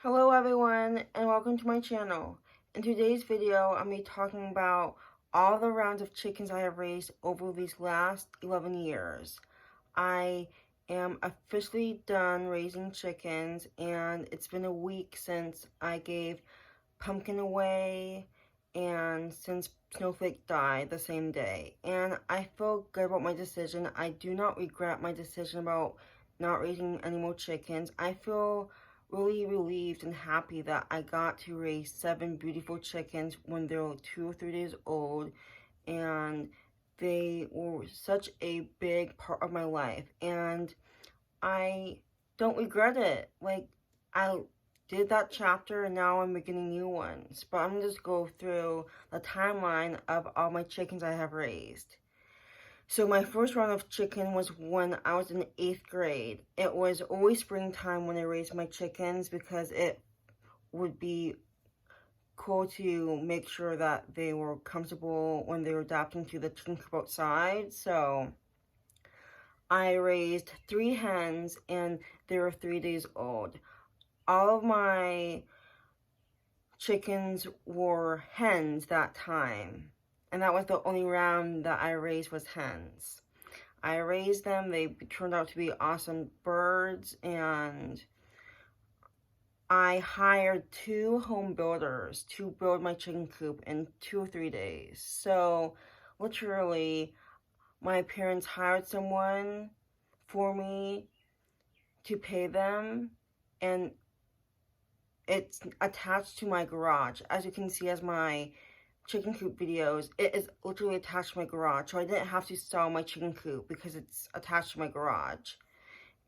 Hello everyone and welcome to my channel. In today's video, I'm going to be talking about all the rounds of chickens I have raised over these last 11 years. I am officially done raising chickens and it's been a week since I gave Pumpkin away and since Snowflake died the same day. And I feel good about my decision. I do not regret my decision about not raising any more chickens. I feel really relieved and happy that I got to raise 7 beautiful chickens when they were 2 or 3 days old, and they were such a big part of my life, and I don't regret it. Like, I did that chapter and now I'm beginning new ones, but I'm just go through the timeline of all my chickens I have raised. So my first round of chicken was when I was in 8th grade. It was always springtime when I raised my chickens because it would be cool to make sure that they were comfortable when they were adapting to the chicken coop outside. So I raised 3 hens and they were 3 days old. All of my chickens were hens that time. And that was the only round that I raised was hens. I raised them, they turned out to be awesome birds, and I hired 2 home builders to build my chicken coop in 2 or 3 days. So, literally, my parents hired someone for me to pay them, and it's attached to my garage. As you can see as my chicken coop videos, it is literally attached to my garage. So I didn't have to sell my chicken coop because it's attached to my garage.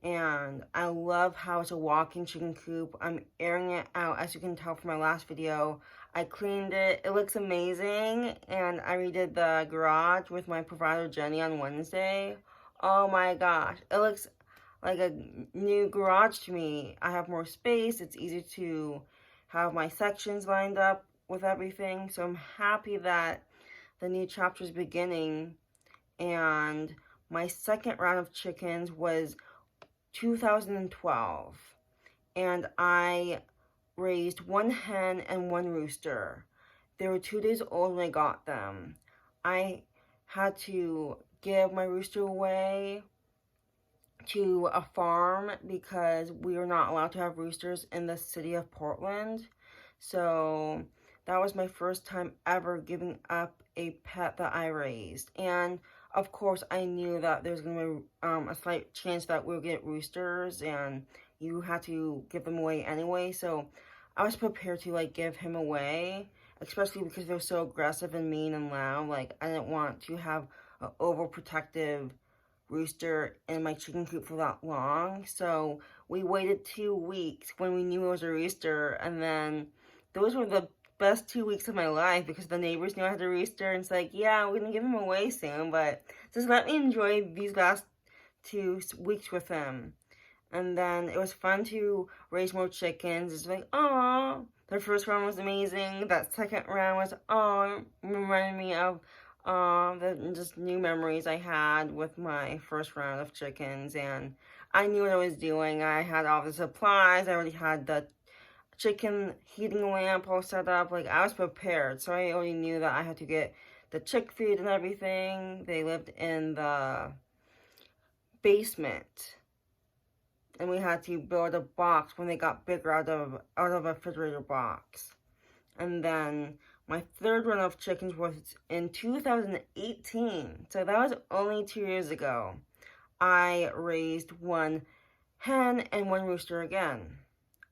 And I love how it's a walk-in chicken coop. I'm airing it out, as you can tell from my last video. I cleaned it. It looks amazing. And I redid the garage with my provider, Jenny, on Wednesday. Oh my gosh. It looks like a new garage to me. I have more space. It's easy to have my sections lined up with everything. So I'm happy that the new chapter is beginning. And my second round of chickens was 2012, and I raised 1 hen and 1 rooster. They were 2 days old when I got them. I had to give my rooster away to a farm because we were not allowed to have roosters in the city of Portland. So that was my first time ever giving up a pet that I raised. And of course, I knew that there's going to be a slight chance that we'll get roosters and you had to give them away anyway. So I was prepared to like give him away, especially because they're so aggressive and mean and loud. Like, I didn't want to have an overprotective rooster in my chicken coop for that long. So we waited 2 weeks when we knew it was a rooster, and then those were the best 2 weeks of my life because the neighbors knew I had a rooster, and it's like, yeah, we're gonna give him away soon, but just let me enjoy these last 2 weeks with him. And then it was fun to raise more chickens. It's like, oh, the first round was amazing. That second round was, oh, reminded me of the just new memories I had with my first round of chickens. And I knew what I was doing. I had all the supplies. I already had the chicken heating lamp all set up. Like, I was prepared. So I already knew that I had to get the chick feed and everything. They lived in the basement, and we had to build a box when they got bigger out of a refrigerator box. And then my third run of chickens was in 2018, so that was only 2 years ago. I raised 1 hen and 1 rooster again.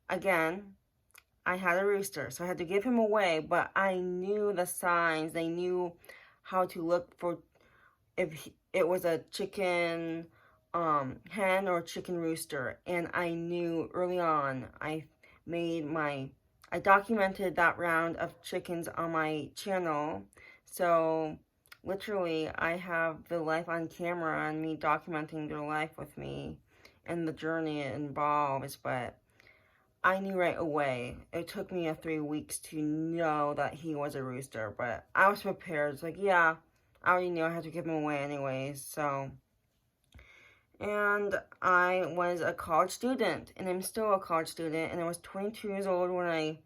I had a rooster, so I had to give him away, but I knew the signs. I knew how to look for if it was a chicken hen or chicken rooster, and I knew early on. I documented that round of chickens on my channel, so literally I have the life on camera and me documenting their life with me and the journey it involves. But I knew right away. It took me 3 weeks to know that he was a rooster, but I was prepared. It's like, yeah, I already knew I had to give him away anyways, so. And I was a college student, and I'm still a college student, and I was 22 years old when I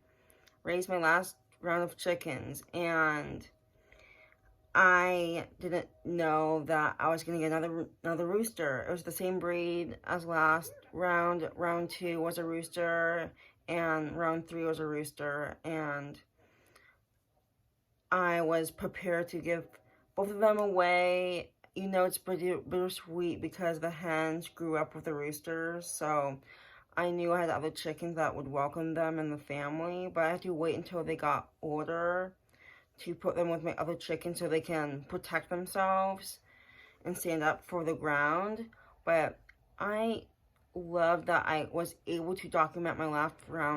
raised my last round of chickens, and I didn't know that I was going to get another rooster. It was the same breed as last round. Round 2 was a rooster, and round 3 was a rooster, and I was prepared to give both of them away. You know, it's bittersweet because the hens grew up with the roosters, so I knew I had other chickens that would welcome them in the family, but I had to wait until they got older to put them with my other chickens so they can protect themselves and stand up for the ground. But I love that I was able to document my last round